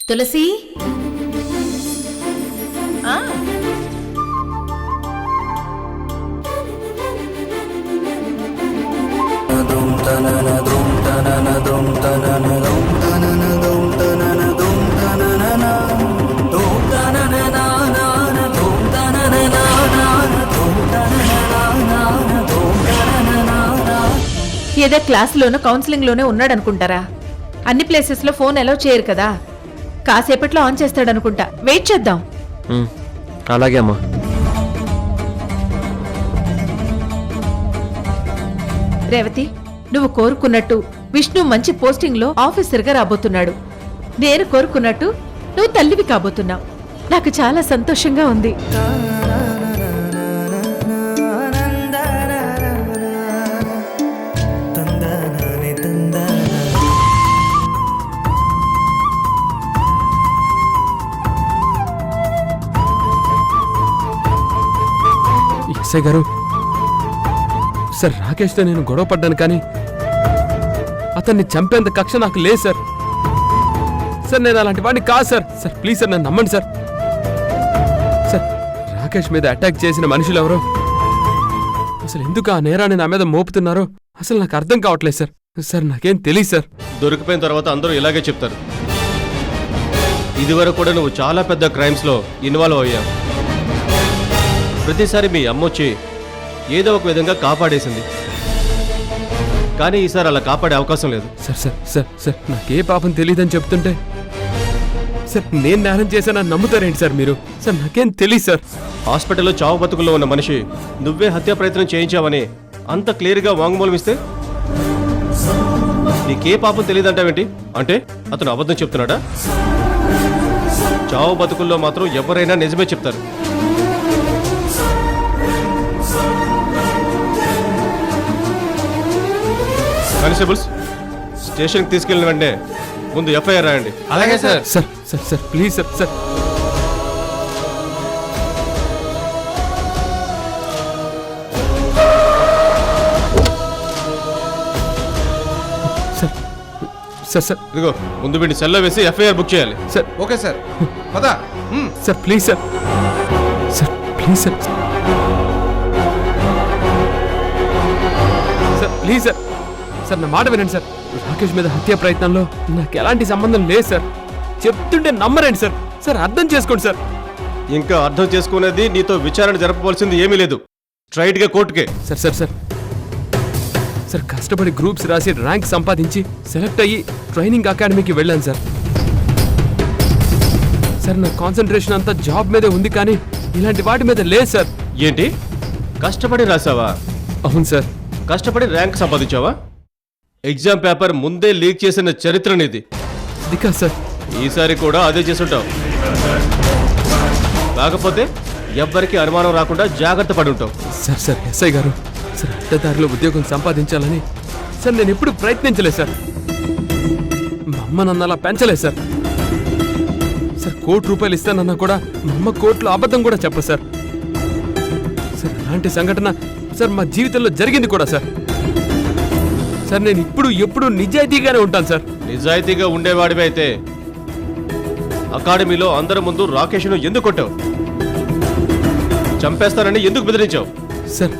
తులసి ఏదో క్లాసులోనూ కౌన్సిలింగ్లోనే ఉన్నాడనుకుంటారా? అన్ని ప్లేసెస్లో ఫోన్ అలౌ చేయరు కదా. కాసేపట్లో ఆన్ చేస్తాడనుకుంటా. వెయిట్ చేద్దాం. అలాగే అమ్మా. రేవతి, నువ్వు కోరుకున్నట్టు విష్ణు మంచి పోస్టింగ్లో ఆఫీసర్గా రాబోతున్నాడు. నేను కోరుకున్నట్టు నువ్వు తల్లివి కాబోతున్నావు. నాకు చాలా సంతోషంగా ఉంది. ఎస్ఐ గారు, సార్ రాకేష్తో నేను గొడవ పడ్డాను, కానీ అతన్ని చంపేంత కక్ష నాకు లేదు సార్. సార్ నేను అలాంటి వాడిని కాదు సార్. సార్ ప్లీజ్ సార్ నన్ను నమ్మండి సార్. సార్ రాకేష్ మీద అటాక్ చేసిన మనుషులు ఎవరో, అసలు ఎందుకు ఆ నేరాన్ని నా మీద మోపుతున్నారో అసలు నాకు అర్థం కావట్లేదు సార్. సార్ నాకేం తెలియదు సార్. దొరికిపోయిన తర్వాత అందరూ ఇలాగే చెప్తారు. ఇదివరకు కూడా నువ్వు చాలా పెద్ద క్రైమ్స్లో ఇన్వాల్వ్ అయ్యావు. ప్రతిసారి మీ అమ్మొచ్చి ఏదో ఒక విధంగా కాపాడేసింది, కానీ ఈసారి అలా కాపాడే అవకాశం లేదు. సార్ సార్ సార్ సార్ నాకే పాపం తెలియదని చెప్తుంటే సార్ నేను నేరం చేశానని నమ్ముతారేంటి సార్ మీరు? సార్ నాకేం తెలియదు సార్. హాస్పిటల్లో చావు బతుకుల్లో ఉన్న మనిషి నువ్వే హత్యా ప్రయత్నం చేయించావని అంత క్లియర్గా వాంగ్మూలం ఇస్తే నీకే పాపం తెలియదంటావేంటి? అంటే అతను అబద్ధం చెప్తున్నాడా? చావు బతుకుల్లో మాత్రం ఎవరైనా నిజమే చెప్తారు. కానిస్టేబుల్స్, స్టేషన్కి తీసుకెళ్ళిన వెంటనే ముందు ఎఫ్ఐఆర్ రాయండి. అలాగే sir. Sir sir sir please sir. Sir sir sir ఇదిగో ముందు వీడిని సెల్లో వేసి ఎఫ్ఐఆర్ బుక్ చేయాలి. సార్ ఓకే సార్, పద. Sir please sir. Sir please sir. Sir please sir. Sir నా మాట వినండి సార్. రాకేష్ మీద హత్య ప్రయత్నంలో నాకు ఎలాంటి సంబంధం లేదు సార్. చెప్తుంటే నమ్మరండి సార్. సార్ అర్థం చేసుకోండి సార్. ఇంకా అర్థం చేసుకునేది, నీతో విచారణ జరపవలసింది ఏమీ లేదు. స్ట్రైట్గా కోర్టుకే. సార్ సార్ సార్ సార్ కష్టపడి గ్రూప్స్ రాసి ర్యాంక్ సంపాదించి సెలెక్ట్ అయ్యి ట్రైనింగ్ అకాడమీకి వెళ్ళాను సార్. సార్ నా కాన్సన్ట్రేషన్ అంతా జాబ్ మీదే ఉంది, కానీ ఇలాంటి వాటి మీద లేదు సార్. ఏంటి, కష్టపడి రాసావా? అవును సార్. కష్టపడి ర్యాంక్ సంపాదించావా? ఎగ్జామ్ పేపర్ ముందే లీక్ చేసిన చరిత్ర నీది. అది కాదు సార్. ఈసారి కూడా అదే చేసుంటావు. కాకపోతే ఎవ్వరికి అనుమానం రాకుండా జాగ్రత్త పడి ఉంటావు. సార్ సార్ ఎస్ఐ గారు, సార్ అడ్డదారిలో ఉద్యోగం సంపాదించాలని సార్ నేను ఎప్పుడు ప్రయత్నించలేదు సార్. మా అమ్మ నన్ను అలా పెంచలేదు సార్. సార్ ₹1,00,00,000 ఇస్తానన్నా కూడా మా అమ్మ కోర్టులో అబద్ధం కూడా చెప్పదు సార్. సార్ అలాంటి సంఘటన సార్ మా జీవితంలో జరిగింది కూడా సార్. సార్ నేను ఇప్పుడు ఎప్పుడు నిజాయితీగానే ఉంటాను సార్. నిజాయితీగా ఉండేవాడివి అయితే అకాడమీలో అందరి ముందు రాకేష్ను ఎందుకు కొట్టావు? చంపేస్తానని ఎందుకు బెదిరించావు? సార్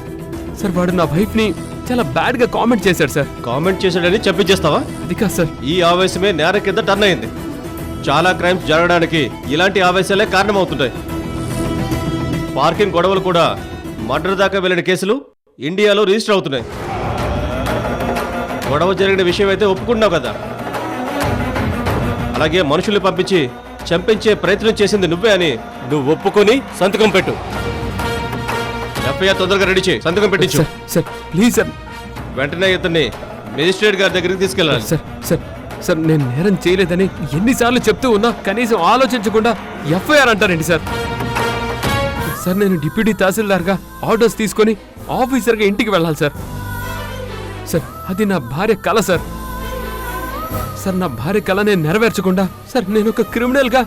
సార్ వాడు నా వైఫ్ని చాలా బ్యాడ్గా కామెంట్ చేశాడు సార్. కామెంట్ చేశాడని చంపించేస్తావా? అది కాదు సార్. ఈ ఆవేశమే నేర కింద టర్న్ అయింది. చాలా క్రైమ్స్ జరగడానికి ఇలాంటి ఆవేశాలే కారణమవుతుంటాయి. పార్కింగ్ గొడవలు కూడా మర్డర్ దాకా వెళ్ళిన కేసులు ఇండియాలో రిజిస్టర్ అవుతున్నాయి. గొడవ జరిగిన విషయం అయితే ఒప్పుకున్నావు కదా. అలాగే మనుషుల్ని పంపించి చంపించే ప్రయత్నం చేసింది నువ్వే అని నువ్వు ఒప్పుకొని సంతకం పెట్టు. ఎఫ్ఐఆర్ తొందరగా రెడీ చేయి, సంతకం పెట్టించు. Sir sir please sir. వెంటనే ఇతన్ని మేజిస్ట్రేట్ గారి దగ్గరికి తీసుకెళ్ళాలి. సార్ సార్ సార్ నేను నేరం చేయలేదని ఎన్నిసార్లు చెప్తూ ఉన్నా కనీసం ఆలోచించకుండా ఎఫ్ఐఆర్ అంటారండి సార్. సార్ నేను డిప్యూటీ తహసీల్దార్గా ఆర్డర్స్ తీసుకొని ఆఫీసర్గా ఇంటికి వెళ్ళాలి సార్. సార్ అది నా భార్య కల సార్. సార్ నా భార్య కల నేను నెరవేర్చకుండా సార్ నేను ఒక క్రిమినల్గా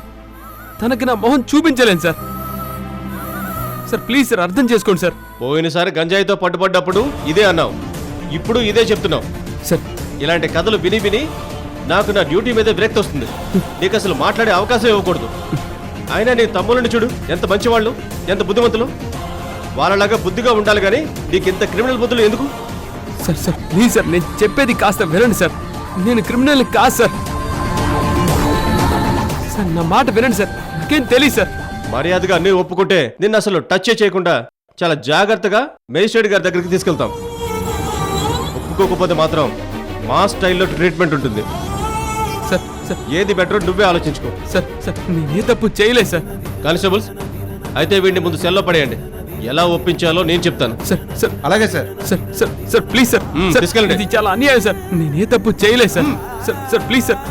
తనకి నా మొహం చూపించలేను సార్. సార్ ప్లీజ్ సార్ అర్థం చేసుకోండి సార్. పోయినసారి గంజాయితో పట్టుబడ్డప్పుడు ఇదే అన్నావు, ఇప్పుడు ఇదే చెప్తున్నావు. సార్ ఇలాంటి కథలు విని విని నాకు నా డ్యూటీ మీద విరక్తి వస్తుంది. నీకు అసలు మాట్లాడే అవకాశం ఇవ్వకూడదు. అయినా నీ తమ్ముళ్ళని చూడు, ఎంత మంచివాళ్ళు, ఎంత బుద్ధిమంతులు. వాళ్ళలాగా బుద్ధిగా ఉండాలి కానీ నీకు ఇంత క్రిమినల్ బుద్ధులు ఎందుకు? సార్ సార్ ప్లీజ్ సార్, నేను చెప్పేది కాస్త వినండి సార్. నేను క్రిమినల్ కాదు సార్. సార్ నా మాట వినండి సార్, నాకేం తెలియదు సార్. మర్యాదగా అన్నీ ఒప్పుకుంటే నిన్ను అసలు టచ్ చేయకుండా చాలా జాగ్రత్తగా మేజిస్ట్రేట్ గారి దగ్గరికి తీసుకెళ్తాం. ఒప్పుకోకపోతే మాత్రం మా స్టైల్లో ట్రీట్మెంట్ ఉంటుంది. సార్ సార్ ఏది బెటర్ నువ్వే ఆలోచించుకో. సార్ సార్ నేనే తప్పు చేయలేదు సార్. కానిస్టేబుల్స్, అయితే వీడిని ముందు సెల్లో పడేయండి. ఎలా ఒప్పించాలో నేను చెప్తాను. సార్ సార్ అలాగే sir. Sir sir sir please sir. Sir, తీసుకెళ్ళండి. ఇది చాలా అన్యాయం సార్. నేనే తప్పు చేయలేదు sir. Sir sir please sir.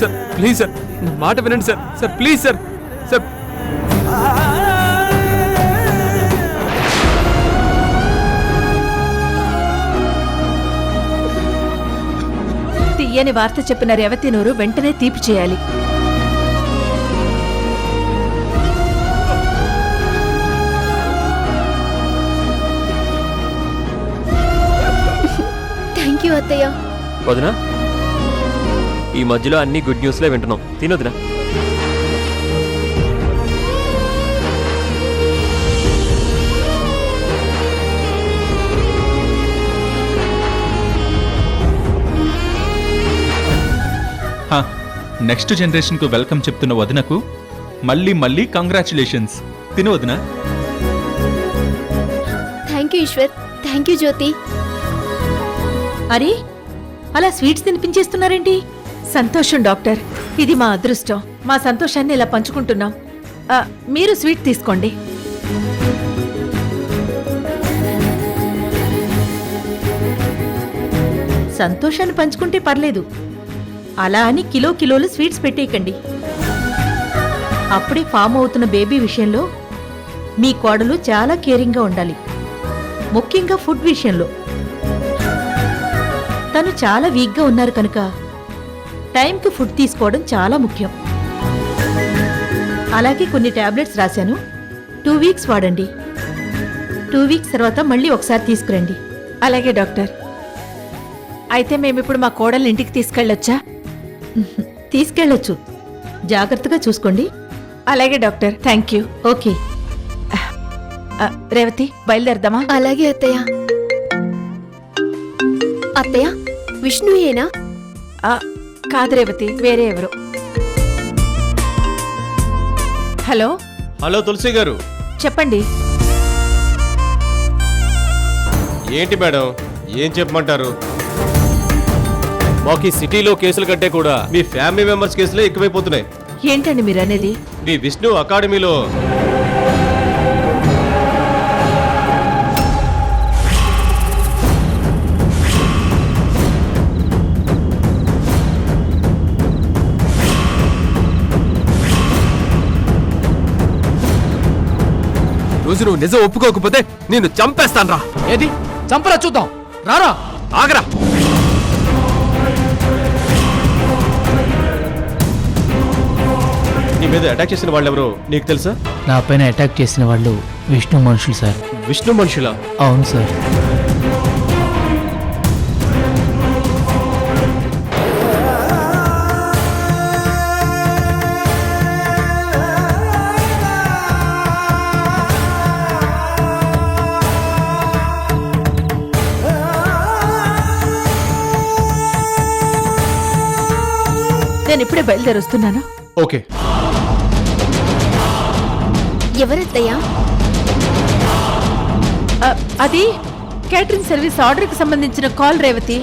Sir please sir, నా మాట వినండి sir. Sir please sir. Sir తీయని వార్త చెప్పిన రేవతి నోరు వెంటనే తీపి చేయాలి. థ్యాంక్ యూ అత్తయ్య. వదినా, ఈ మధ్యలో అన్ని గుడ్ న్యూస్లే వింటున్నాం. తినొదినా. నెక్స్ట్ జనరేషన్ కు వెల్కమ్ చెప్తున్న వదినకు మళ్ళీ మళ్ళీ కంగ్రాచులేషన్స్. తిను వదిన. Thank you Eshwar. Thank you Jyothi. అరే, అలా స్వీట్స్ తినిపించేస్తున్నారేంటి? సంతోషం డాక్టర్, ఇది మా అదృష్టం. మా సంతోషాన్ని ఇలా పంచుకుంటున్నాం. మీరు స్వీట్ తీసుకోండి. సంతోషాన్ని పంచుకుంటే పర్లేదు, అలా అని కిలోలు స్వీట్స్ పెట్టేయకండి. అప్పుడే ఫామ్ అవుతున్న బేబీ విషయంలో మీ కోడలు చాలా కేరింగ్గా ఉండాలి. ముఖ్యంగా ఫుడ్ విషయంలో. తను చాలా వీక్గా ఉన్నారు కనుక టైంకి ఫుడ్ తీసుకోవడం చాలా ముఖ్యం. అలాగే కొన్ని టాబ్లెట్స్ రాశాను, 2 వీక్స్ వాడండి. 2 వీక్స్ తర్వాత మళ్ళీ ఒకసారి తీసుకురండి. అలాగే డాక్టర్. అయితే మేమిప్పుడు మా కోడల్ని ఇంటికి తీసుకెళ్ళొచ్చా? తీసుకెళ్ళొచ్చు. జాగ్రత్తగా చూసుకోండి. అలాగే doctor, thank you. Okay Revathi, బయలుదేరదామా? అలాగే అత్తయ్య. అత్తయ్య, విష్ణుయేనా? కాదు రేవతి, వేరే ఎవరు. హలో హలో తులసి గారు, చెప్పండి. ఏంటి మేడం, ఏం చెప్పమంటారు? మాకు ఈ సిటీలో కేసుల కంటే కూడా మీ ఫ్యామిలీ మెంబర్స్ కేసులే ఎక్కువైపోతున్నాయి. ఏంటండి మీరు అనేది? మీ విష్ణు అకాడమీలో రోజు నువ్వు నిజం ఒప్పుకోకపోతే నేను చంపేస్తాను రా. ఏది చంపరా చూద్దాం. రారా. ఆగరా. నీ మీద అటాక్ చేసిన వాళ్ళు ఎవరో నీకు తెలుసా? నా పైన అటాక్ చేసిన వాళ్ళు విష్ణు మనుషులు సార్. విష్ణు మనుషులా? అవును సార్. నేను ఇప్పుడే బయలుదేరొస్తున్నాను. ఓకే. ఎవరత్తయ్య? అది కేటరింగ్ సర్వీస్ ఆర్డర్కి సంబంధించిన కాల్ రేవతి.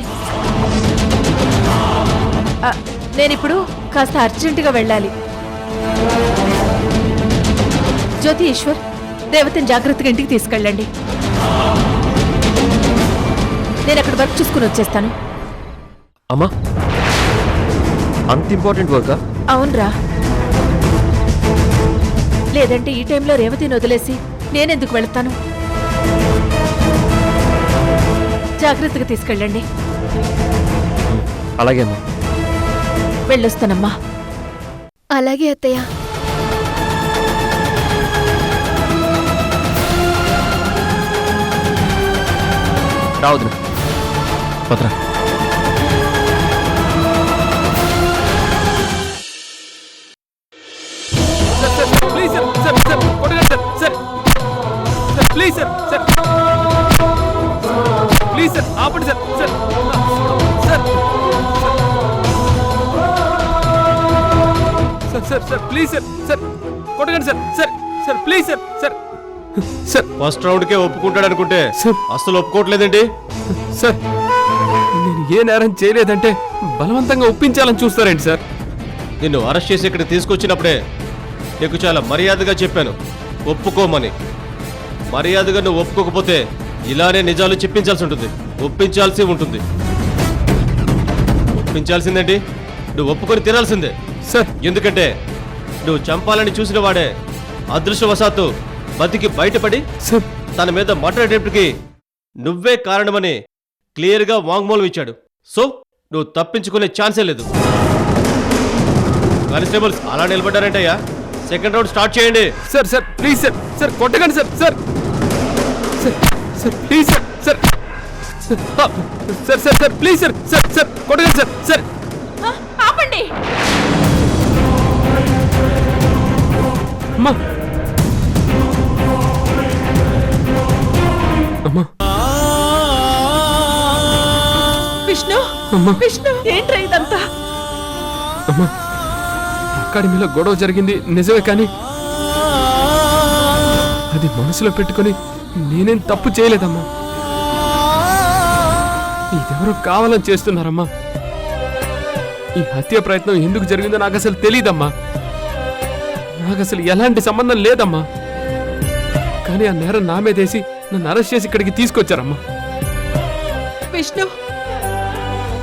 నేనిప్పుడు కాస్త అర్జెంటుగా వెళ్ళాలి. జ్యోతి, ఈశ్వర్, రేవతిని జాగ్రత్తగా ఇంటికి తీసుకెళ్ళండి. నేను అక్కడ వర్క్ చూసుకుని వచ్చేస్తాను. అమ్మా, అంత ఇంపార్టెంట్ వర్కా? అవునరా. లేదంటే ఈ టైంలో రేవతిని వదిలేసి నేనెందుకు వెళ్తాను? జాగ్రత్తగా తీసుకెళ్ళండి. అలాగే అమ్మా. వెళ్ళొస్తానమ్మా. అలాగే అత్తయ్య. రావద్దు. పదరా. Sir please sir sir sir కొట్టండి sir sir sir please sir sir please sir ఆపండి sir sir sir sir sir sir please sir sir కొట్టండి sir sir sir please sir sir sir first రౌండ్కే ఒప్పుకుంటాడు అనుకుంటే సార్. అస్సలు ఒప్పుకోవట్లేదండి. Sir నేను ఏ నేరం చేయలేదంటే బలవంతంగా ఒప్పించాలని చూస్తారేంటి సార్? నిన్ను అరెస్ట్ చేసి ఇక్కడ తీసుకొచ్చినప్పుడే నీకు చాలా మర్యాదగా చెప్పాను ఒప్పుకోమని. మర్యాదగా నువ్వు ఒప్పుకోకపోతే ఇలానే నిజాలు చెప్పించాల్సి ఉంటుంది, ఒప్పించాల్సి ఉంటుంది. ఒప్పించాల్సిందేంటి, నువ్వు ఒప్పుకొని తీరాల్సిందే సార్ ఎందుకంటే నువ్వు చంపాలని చూసిన వాడే అదృష్టవశాత్తు బతికి బయటపడి సార్ తన మీద మాట్లాడేటప్పటికి నువ్వే కారణమని క్లియర్గా వాంగ్మూలం ఇచ్చాడు. సో నువ్వు తప్పించుకునే ఛాన్సే లేదు. కానిస్టేబుల్స్ అలా నిలబడ్డారంటయ్యా, సెకండ్ రౌండ్ స్టార్ట్ చేయండి. Sir sir please sir sir కొట్టకండి sir sir sir sir please sir sir sir sir sir please sir sir sir కొట్టకండి సార్ సార్ ఆపండి. అమ్మా అమ్మా విష్ణు అమ్మా విష్ణు ఏంట్రా ఇదంతా? అమ్మా అకాడమీలో గొడవ జరిగింది నిజమే, కానీ అది మనసులో పెట్టుకొని నేనేం తప్పు చేయలేదమ్మా. ఇదెవరో కావాలని చేస్తున్నారమ్మా. ఈ హత్య ప్రయత్నం ఎందుకు జరిగిందో నాకు అసలు తెలియదమ్మా. నాకు అసలు ఎలాంటి సంబంధం లేదమ్మా. కానీ ఆ నేరం నా మీదేసి నన్ను అరెస్ట్ చేసి ఇక్కడికి తీసుకొచ్చారమ్మా. విష్ణు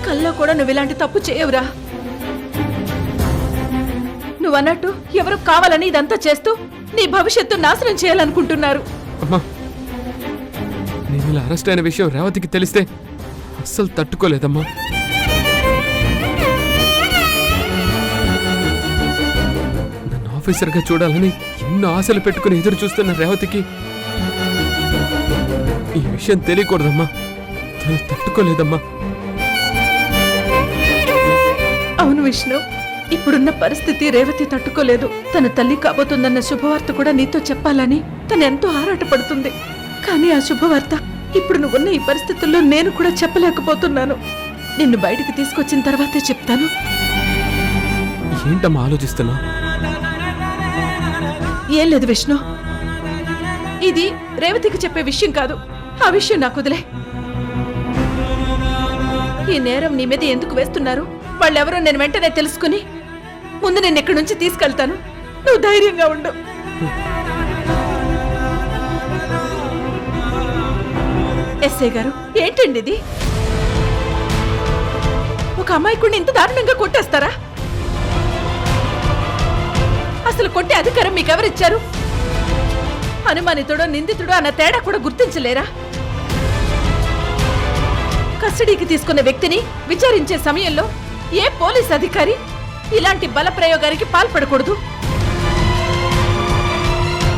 కల్లో కూడా నువ్వు ఇలాంటి తప్పు చేయవురా. నువ్వన్నట్టు ఎవరు కావాలని ఇదంతా చేస్తూ నీ భవిష్యత్తు నాశనం చేయాలనుకుంటున్నారు. అమ్మా నేను ఇలా అరెస్ట్ అయిన విషయం రేవతికి తెలిస్తే అస్సలు తట్టుకోలేదమ్మా. నన్ను ఆఫీసర్గా చూడాలని ఎన్నో ఆశలు పెట్టుకుని ఎదురు చూస్తున్న రేవతికి ఈ విషయం తెలియకూడదమ్మా. తను తట్టుకోలేదమ్మా. అవును విష్ణు, ఇప్పుడున్న పరిస్థితి రేవతి తట్టుకోలేదు. తన తల్లి కాబోతుందన్న శుభవార్త కూడా నీతో చెప్పాలని తను ఎంతో ఆరాటపడుతుంది. కానీ ఆ శుభవార్త ఇప్పుడు నువ్వున్న ఈ పరిస్థితుల్లో నేను కూడా చెప్పలేకపోతున్నాను. నిన్ను బయటికి తీసుకొచ్చిన తర్వాతే చెప్తాను. ఏంటమ్మా ఆలోచిస్తున్నా? ఏం లేదు విష్ణు, ఇది రేవతికి చెప్పే విషయం కాదు. ఆ విషయం నాకు వదిలే. ఈ నేరం నీ మీద ఎందుకు వేస్తున్నారు, వాళ్ళెవరో నేను వెంటనే తెలుసుకుని ముందు నేను ఇక్కడి నుంచి తీసుకెళ్తాను. నువ్వు ధైర్యంగా ఉండు. ఎస్ఐ గారు, ఏంటండి ఇది? ఒక అమాయకుడిని ఇంత దారుణంగా కొట్టేస్తారా? అసలు కొట్టే అధికారం మీకెవరిచ్చారు? అనుమానితుడో నిందితుడో అన్న తేడా కూడా గుర్తించలేరా? కస్టడీకి తీసుకున్న వ్యక్తిని విచారించే సమయంలో ఏ పోలీస్ అధికారి ఇలాంటి బల ప్రయోగానికి పాల్పడకూడదు,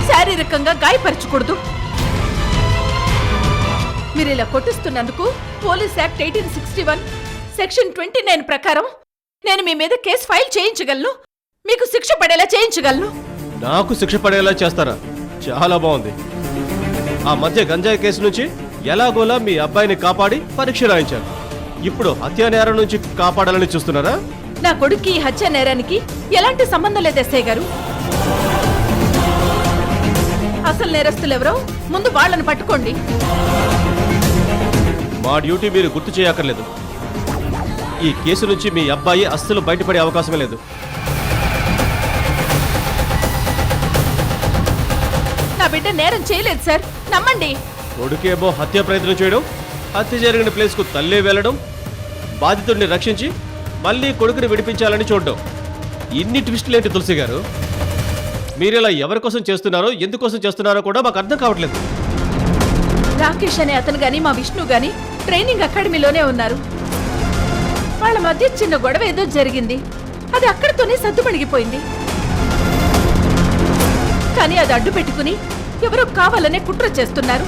శారీరకంగా గాయపరచకూడదు. మీరు ఇలా కొట్టిస్తున్నందుకు పోలీస్ యాక్ట్ 1861 సెక్షన్ 29 ప్రకారం నేను మీ మీద కేసు ఫైల్ చేయించగలను, మీకు శిక్ష పడేలా చేయించగలను. నాకు శిక్ష పడేలా చేస్తారా? చాలా బాగుంది. ఆ మధ్య గంజాయి కేసు నుంచి ఎలాగోలా మీ అబ్బాయిని కాపాడి పరీక్ష రాయించారు. ఇప్పుడు హత్యా నేరం నుంచి కాపాడాలని చూస్తున్నారా? నా కొడుక్కి ఈ హత్య నేరానికి ఎలాంటి సంబంధం లేదు ఎస్ఐ గారు. అసలు నేరస్తులెవరో ముందు వాళ్ళని పట్టుకోండి. మా డ్యూటీ మీరు గుర్తు చేయక్కర్లేదు. ఈ కేసు నుంచి మీ అబ్బాయి అస్సలు బయటపడే అవకాశమే లేదు. నా బిడ్డ నేరం చేయలేదు సార్, నమ్మండి. కొడుకేమో హత్య ప్రయత్నం చేయడం, హత్య జరిగిన ప్లేస్కు తల్లే వెళ్ళడం, బాధితుడిని రక్షించి మళ్ళీ కొడుకుని విడిపించాలని చూడడం. ఇన్ని ట్విస్టులేంటి తులసి గారు? మీరిలా ఎవరి కోసం చేస్తున్నారో ఎందుకోసం చేస్తున్నారో కూడా మాకు అర్థం కావట్లేదు. రాకేష్ అనే అతను గాని మా విష్ణు గాని ట్రైనింగ్ అకాడమీలోనే ఉన్నారు. వాళ్ళ మధ్య చిన్న గొడవ ఏదో జరిగింది, అది అక్కడితోనే సద్దుమణిగిపోయింది. కానీ అది అడ్డు పెట్టుకుని ఎవరో కావాలనే కుట్ర చేస్తున్నారు.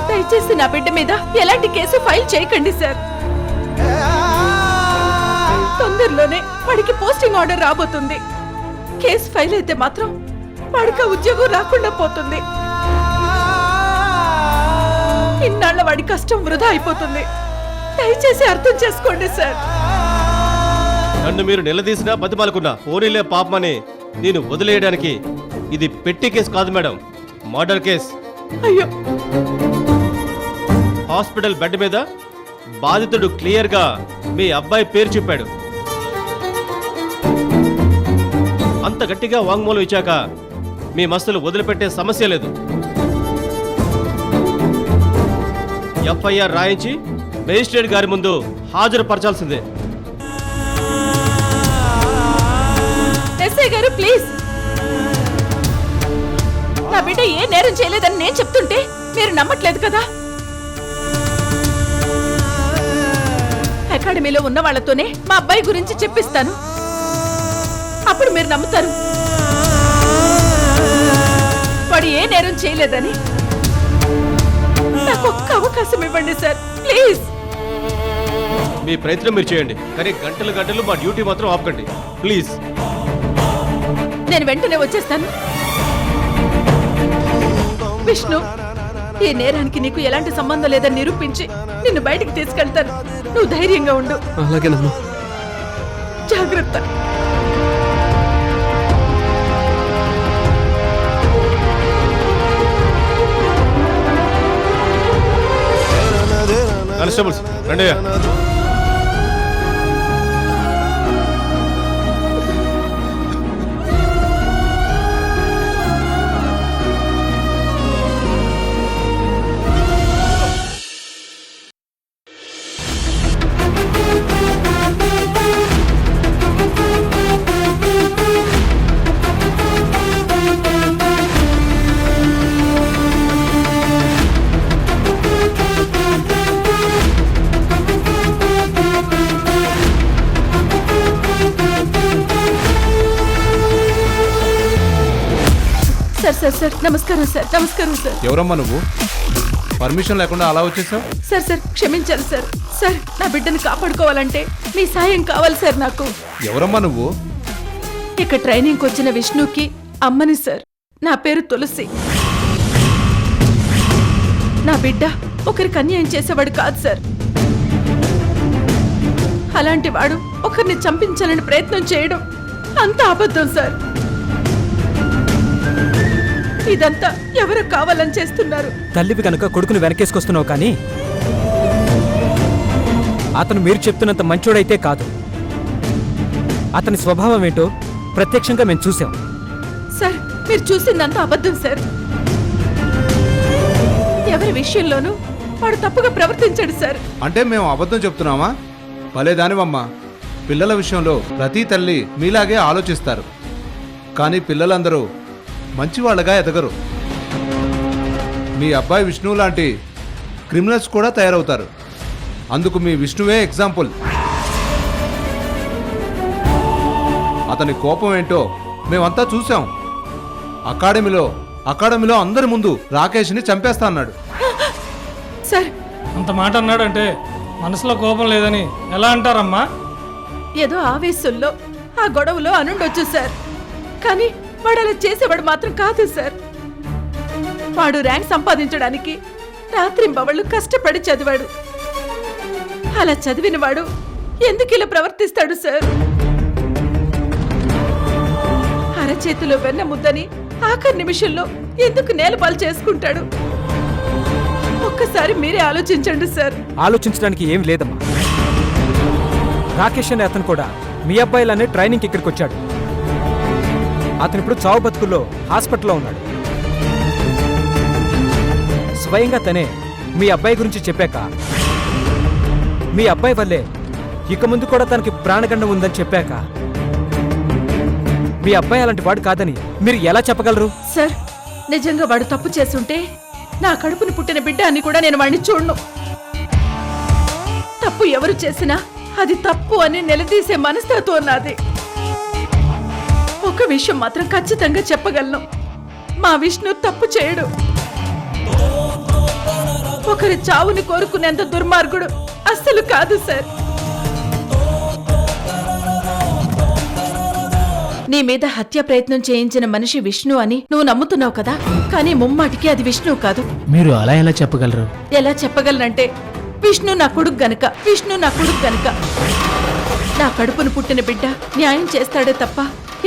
దయచేసి నా బిడ్డ మీద ఎలాంటి కేసు ఫైల్ చేయకండి సార్. తొందరలోనే వాడికి పోస్టింగ్ ఆర్డర్ రాబోతుంది. కేసు ఫైల్ అయితే మాత్రం వాడికి ఉద్యోగం రాకుండా పోతుంది. ఇన్నాళ్ళ వాడి కష్టం వృధా అయిపోతుంది. దయచేసి అర్థం చేసుకోండి సార్. నన్ను మీరు నిలదీసినా బతిమాలుకున్నా పోనీలే పాపమని నేను వదిలేయడానికి ఇది పెట్టి కేసు కాదు మేడం, మర్డర్ కేస్. అయ్యో, హాస్పిటల్ బెడ్ మీద బాధితుడు క్లియర్ గా మీ అబ్బాయి పేరు చెప్పాడు. అంత గట్టిగా వాంగ్మూలం ఇచ్చాక మీ మస్తులు వదిలిపెట్టే సమస్య లేదు. ఎఫ్ఐఆర్ రాయించి మేజిస్ట్రేట్ గారి ముందు హాజరుపరచాల్సిందే. ఎస్ఐ గారు ప్లీజ్, నా బిడ్డ ఏ నేరం చేయలేదని నేను చెప్తుంటే మీరు నమ్మట్లేదు కదా. అకాడమీలో ఉన్న వాళ్ళతోనే మా అబ్బాయి గురించి చెప్పిస్తాను, అప్పుడు మీరు నమ్ముతారు. వాడు ఏ నేరం చేయలేదని. నాకు ఒక్క అవకాశం ఇవ్వండి సార్, ప్లీజ్. మీ ప్రయత్నం మీరు చేయండి, కానీ గంటలు గంటలు మా డ్యూటీ మాత్రం ఆపకండి ప్లీజ్. నేను వెంటనే వచ్చేస్తాను. విష్ణు, ఈ నేరానికి నీకు ఎలాంటి సంబంధం లేదని నిరూపించి నిన్ను బయటికి తీసుకెళ్తాను. నువ్వు ధైర్యంగా ఉండు. అలాగేనమ్మా. జాగ్రత్త. కానిస్టేబుల్స్ రండి. సార్ సార్ సార్ నమస్కారం సార్. నమస్కారం సార్. ఎవరమ్మా నువ్వు? పర్మిషన్ లేకుండా అలా వచ్చేసావు? సార్ సార్ క్షమించాలి సార్. సార్, నా బిడ్డను కాపాడుకోవాలంటే మీ సాయం కావాలి సార్ నాకు. ఎవరమ్మా నువ్వు? ఇక ట్రైనింగ్కి వచ్చిన విష్ణుకి అమ్మని సార్. నా పేరు తులసి. నా బిడ్డ ఒకరికి అన్యాయం చేసేవాడు కాదు సార్. అలాంటి వాడు ఒకరిని చంపించాలని ప్రయత్నం చేయడం అంత అబద్ధం సార్. ఇదంతా ఎవరు కావాలని చేస్తున్నారు. తల్లివి కనుక కొడుకుని వెనకేసుకొస్తున్నావు, కానీ అతను మీరు చెప్తున్నంత మంచోడైతే కాదు. అతని స్వభావం ఏంటో ప్రత్యక్షంగా మేము చూసాం. సార్, మీరు చూసిందంతా అబద్ధం సార్. ఎవరి విషయంలోనూ వాడు తప్పుగా ప్రవర్తించాడు సార్. అంటే మేము అబద్ధం చెప్తున్నామా? భలే దానివమ్మా. పిల్లల విషయంలో ప్రతి తల్లి మీలాగే ఆలోచిస్తారు, కానీ పిల్లలందరూ మంచివాళ్ళగా ఎదగరు. మీ అబ్బాయి విష్ణువు లాంటి క్రిమినల్స్ కూడా తయారవుతారు. అందుకు మీ విష్ణువే ఎగ్జాంపుల్. అతని కోపం ఏంటో మేమంతా చూసాం. అకాడమీలో అందరి ముందు రాకేష్ని చంపేస్తా అన్నాడు. సార్, అంత మాట అన్నాడంటే మనసులో కోపం లేదని ఎలా అంటారమ్మా? ఏదో ఆవేశంలో ఆ గొడవలో అనుండొచ్చు సార్, కానీ వాడు అలా చేసేవాడు మాత్రం కాదు సార్. వాడు ర్యాంక్ సంపాదించడానికి రాత్రింబవళ్ళు కష్టపడి చదివాడు. అలా చదివిన వాడు ఎందుకు ఇలా ప్రవర్తిస్తాడు సార్? అరచేతిలో వెన్న ముద్దని ఆఖరి నిమిషంలో ఎందుకు నేలపాలు చేసుకుంటాడు? ఒక్కసారి మీరే ఆలోచించండి సార్. ఆలోచించడానికి ఏం లేదమ్మా. రాకేష్ అనే అతను కూడా మీ అబ్బాయిలానే ట్రైనింగ్కి ఇక్కడికి వచ్చాడు. అతను ఇప్పుడు చావు బతుకుల్లో హాస్పిటల్లో ఉన్నాడు. స్వయంగా తనే మీ అబ్బాయి గురించి చెప్పాక, మీ అబ్బాయి వల్లే ఇక ముందు కూడా తనకి ప్రాణగండం ఉందని చెప్పాక, మీ అబ్బాయి అలాంటి వాడు కాదని మీరు ఎలా చెప్పగలరు? సార్, నిజంగా వాడు తప్పు చేస్తుంటే నా కడుపుని పుట్టిన బిడ్డ అని కూడా నేను వాడిని చూడను. తప్పు ఎవరు చేసినా అది తప్పు అని నిలదీసే మనస్తత్వం నాది. ఒక విషయం మాత్రం ఖచ్చితంగా చెప్పగలను, మా విష్ణు తప్పు చేయడు. ఒకరి చావుని కోరుకునేంత దుర్మార్గుడు అస్సలు కాదు సార్. నీ మీద హత్య ప్రయత్నం చేయించిన మనిషి విష్ణు అని నువ్వు నమ్ముతున్నావు కదా, కానీ ముమ్మాటికి అది విష్ణు కాదు. మీరు అలా ఎలా చెప్పగలరు? ఎలా చెప్పగలనంటే విష్ణు నా కొడుకు గనక, విష్ణు నా కొడుకు గనక. నా కడుపును పుట్టిన బిడ్డ న్యాయం చేస్తాడే తప్ప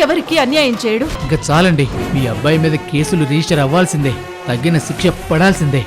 ఎవరికీ అన్యాయం చేయడు. ఇంకా చాలండి, మీ అబ్బాయి మీద కేసులు రిజిస్టర్ అవ్వాల్సిందే, తగిన శిక్ష పడాల్సిందే.